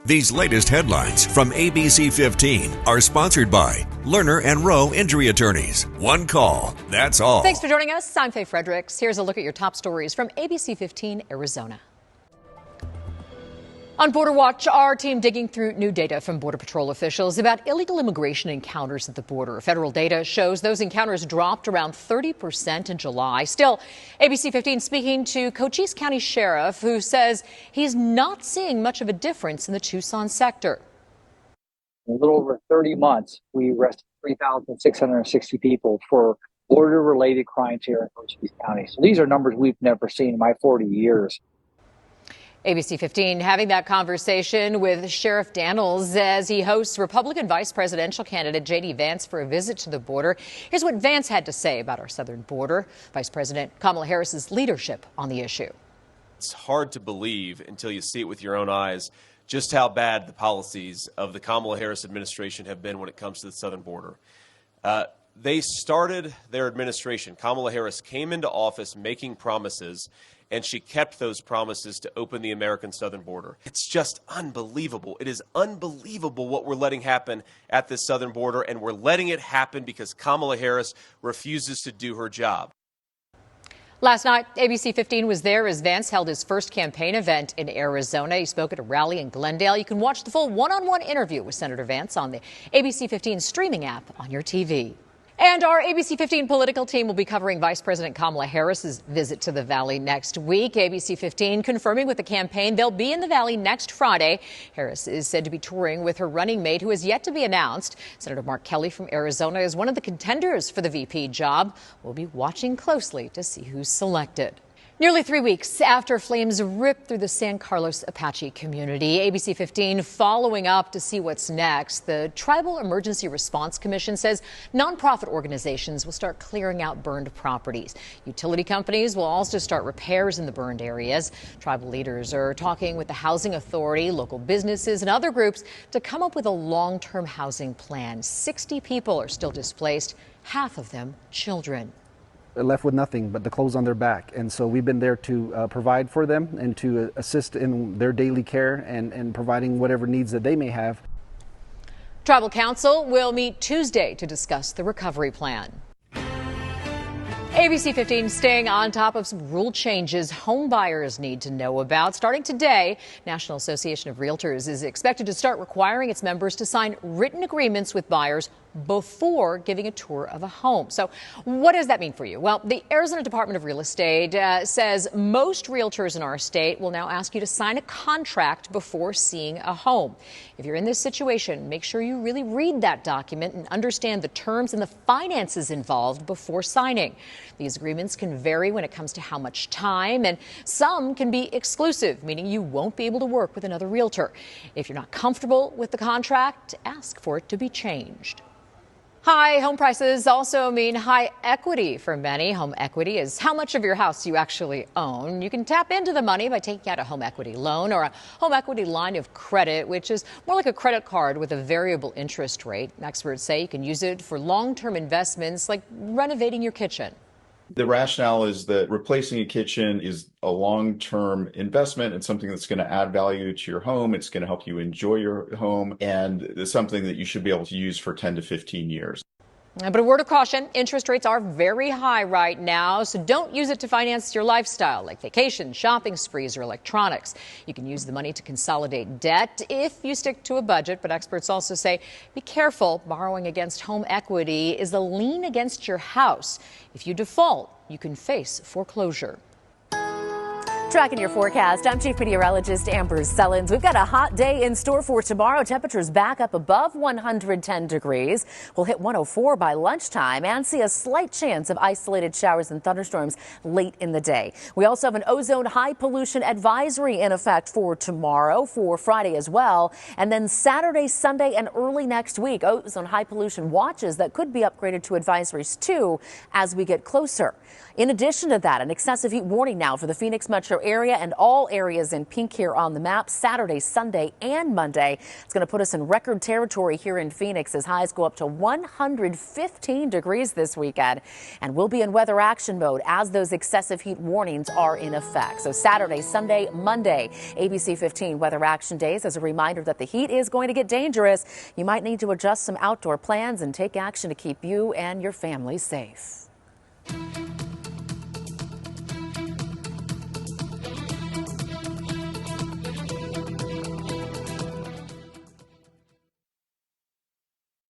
These latest headlines from ABC15 are sponsored by Lerner and Rowe Injury Attorneys. One call, that's all. Thanks for joining us. I'm Faye Fredericks. Here's a look at your top stories from ABC15 Arizona. On Border Watch, our team digging through new data from Border Patrol officials about illegal immigration encounters at the border. Federal data shows those encounters dropped around 30% in July. Still, ABC 15 speaking to Cochise County Sheriff, who says he's not seeing much of a difference in the Tucson sector. In a little over 30 months, we arrested 3,660 people for border-related crimes here in Cochise County. So these are numbers we've never seen in my 40 years. ABC 15 having that conversation with Sheriff Daniels as he hosts Republican vice presidential candidate J.D. Vance for a visit to the border. Here's what Vance had to say about our southern border. Vice President Kamala Harris's leadership on the issue. It's hard to believe until you see it with your own eyes just how bad the policies of the Kamala Harris administration have been when it comes to the southern border. They started their administration. Kamala Harris came into office making promises, and she kept those promises to open the American southern border. It's just unbelievable. It is unbelievable what we're letting happen at this southern border, and we're letting it happen because Kamala Harris refuses to do her job. Last night, ABC 15 was there as Vance held his first campaign event in Arizona. He spoke at a rally in Glendale. You can watch the full one-on-one interview with Senator Vance on the ABC 15 streaming app on your TV. And our ABC 15 political team will be covering Vice President Kamala Harris's visit to the Valley next week. ABC 15 confirming with the campaign they'll be in the Valley next Friday. Harris is said to be touring with her running mate, who is yet to be announced. Senator Mark Kelly from Arizona is one of the contenders for the VP job. We'll be watching closely to see who's selected. Nearly 3 weeks after flames ripped through the San Carlos Apache community, ABC 15 following up to see what's next. The Tribal Emergency Response Commission says nonprofit organizations will start clearing out burned properties. Utility companies will also start repairs in the burned areas. Tribal leaders are talking with the Housing Authority, local businesses, and other groups to come up with a long-term housing plan. 60 people are still displaced, half of them children. They're left with nothing but the clothes on their back. And so we've been there to provide for them and to assist in their daily care and providing whatever needs that they may have. Tribal Council will meet Tuesday to discuss the recovery plan. ABC 15 staying on top of some rule changes home buyers need to know about. Starting today, National Association of Realtors is expected to start requiring its members to sign written agreements with buyers before giving a tour of a home. So what does that mean for you? Well, the Arizona Department of Real Estate says most realtors in our state will now ask you to sign a contract before seeing a home. If you're in this situation, make sure you really read that document and understand the terms and the finances involved before signing. These agreements can vary when it comes to how much time, and some can be exclusive, meaning you won't be able to work with another realtor. If you're not comfortable with the contract, ask for it to be changed. High home prices also mean high equity for many. Home equity is how much of your house you actually own. You can tap into the money by taking out a home equity loan or a home equity line of credit, which is more like a credit card with a variable interest rate. Experts say you can use it for long-term investments like renovating your kitchen. The rationale is that replacing a kitchen is a long-term investment and something that's going to add value to your home. It's going to help you enjoy your home, and it's something that you should be able to use for 10 to 15 years. But a word of caution, interest rates are very high right now, so don't use it to finance your lifestyle, like vacations, shopping sprees, or electronics. You can use the money to consolidate debt if you stick to a budget, but experts also say be careful. Borrowing against home equity is a lien against your house. If you default, you can face foreclosure. Tracking your forecast, I'm Chief Meteorologist Amber Sellens. We've got a hot day in store for tomorrow. Temperatures back up above 110 degrees. We'll hit 104 by lunchtime and see a slight chance of isolated showers and thunderstorms late in the day. We also have an ozone high pollution advisory in effect for tomorrow, for Friday as well. And then Saturday, Sunday, and early next week, ozone high pollution watches that could be upgraded to advisories too as we get closer. In addition to that, an excessive heat warning now for the Phoenix metro area and all areas in pink here on the map. Saturday, Sunday, and Monday. It's going to put us in record territory here in Phoenix as highs go up to 115 degrees this weekend. And we'll be in weather action mode as those excessive heat warnings are in effect. So Saturday, Sunday, Monday, ABC 15 weather action days. As a reminder that the heat is going to get dangerous. You might need to adjust some outdoor plans and take action to keep you and your family safe.